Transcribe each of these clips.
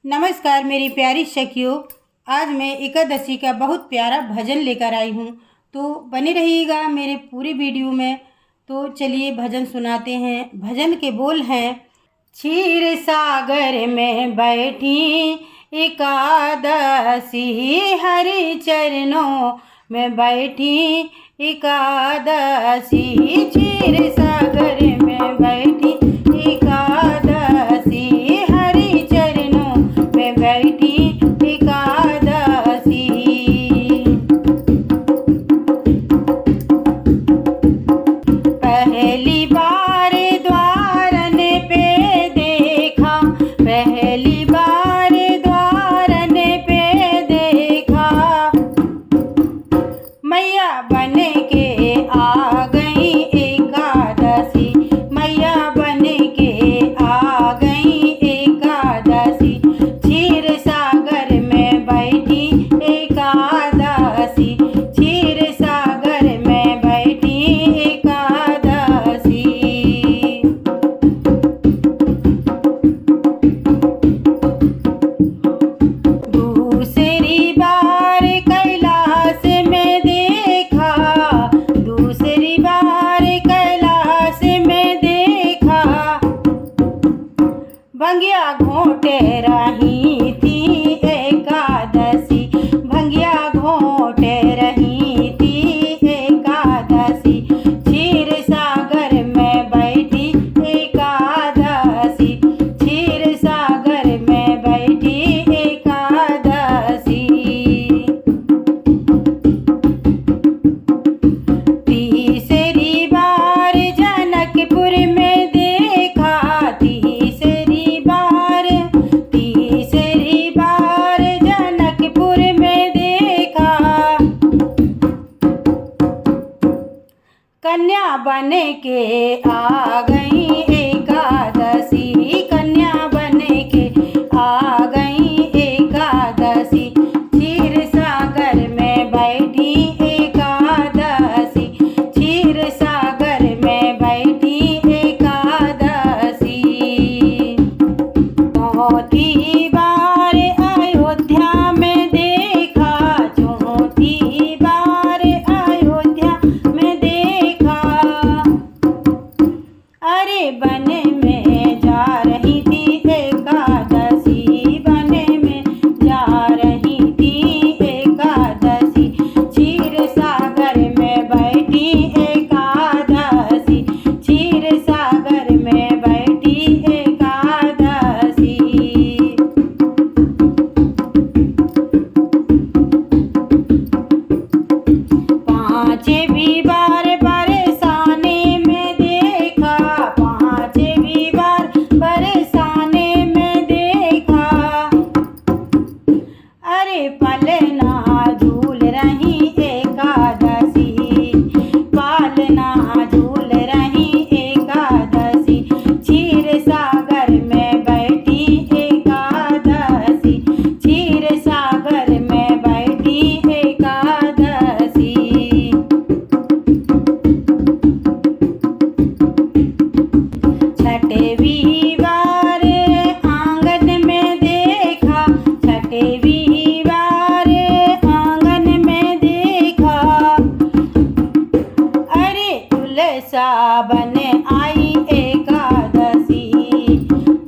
नमस्कार मेरी प्यारी सखियों, आज मैं एकादशी का बहुत प्यारा भजन लेकर आई हूँ। तो बने रहिएगा मेरे पूरी वीडियो में। तो चलिए भजन सुनाते हैं। भजन के बोल हैं, क्षीर सागर में बैठी एकादशी, हरि चरणों में बैठी एकादशी, क्षीर सागर में बैठी एकादशी, हरि चरणों में बैठी एकादशी। पहली बार द्वारन पे देखा, पहली बार द्वारन पे देखा, मैया बन के आ गई एकादशी, मैया बन के आ गई एकादशी, क्षीर सागर में बैठी एकादशी, क्षीर सागर में बैठी एकादशी। दूसरी बार कैलाश में देखा, दूसरी बार कैलाश में देखा, भंगिया घोटे रही थी एकादशी, भंगिया घोटे रही थी एकादशी, क्षीर सागर में बैठी एकादशी, क्षीर सागर में बैठी एकादशी। तीसरी बार जनकपुर में देखा, तीसरी बार जनकपुर में देखा, कन्या बन के आ गई एकादशी, कन्या बन के आ गई एकादशी, क्षीर सागर में बैठी एकादशी, क्षीर सागर में बैठी एकादशी। चौथी बार अयोध्या में देखा, चौथी बार अयोध्या में देखा, अरे बन में जा रही थी एकादशी, बन में जा रही थी एकादशी, क्षीर सागर में बैठी एकादशी, क्षीर सागर में बैठी एकादशी। पांचवी बार बरसाने में देखा, पांचवी बार बरसाने में देखा, अरे पलना झूल रही एकादशी, पालना झूल रही एकादशी, क्षीर सागर में बैठी एकादशी, क्षीर सागर में बैठी एकादशी। छठवीं बार आंगन में देखा, छठवीं बार आंगन में देखा, अरे तुलसा बन आई एकादशी,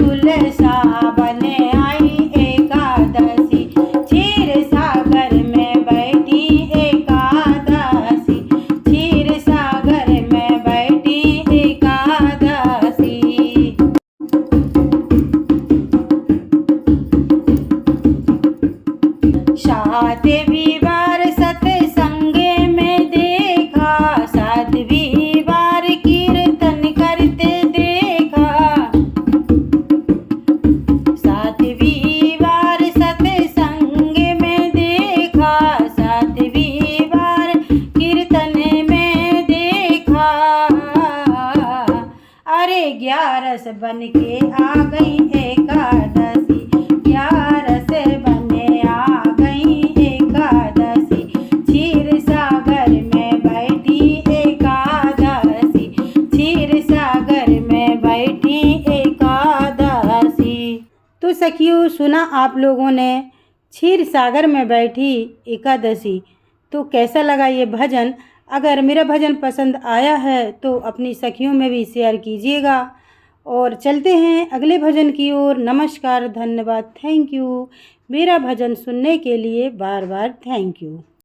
तुलसा बन आई एकादशी, क्षीर सागर में बैठी एकादशी, क्षीर सागर में बैठी एकादशी। सातवीं बार सत्संग में देखा, सातवीं बार कीर्तन करते देखा, सातवीं बार सत्संग में देखा, सातवीं बार कीर्तन में देखा, अरे 11 बन के आ गई एकादशी, 11 बने आ गई एकादशी, क्षीर सागर में बैठी एकादशी, क्षीर सागर में बैठी एकादशी। तो सखियों सुना आप लोगों ने क्षीर सागर में बैठी एकादशी। तो कैसा लगा ये भजन? अगर मेरा भजन पसंद आया है तो अपनी सखियों में भी शेयर कीजिएगा। और चलते हैं अगले भजन की ओर। नमस्कार, धन्यवाद, थैंक यू। मेरा भजन सुनने के लिए बार बार थैंक यू।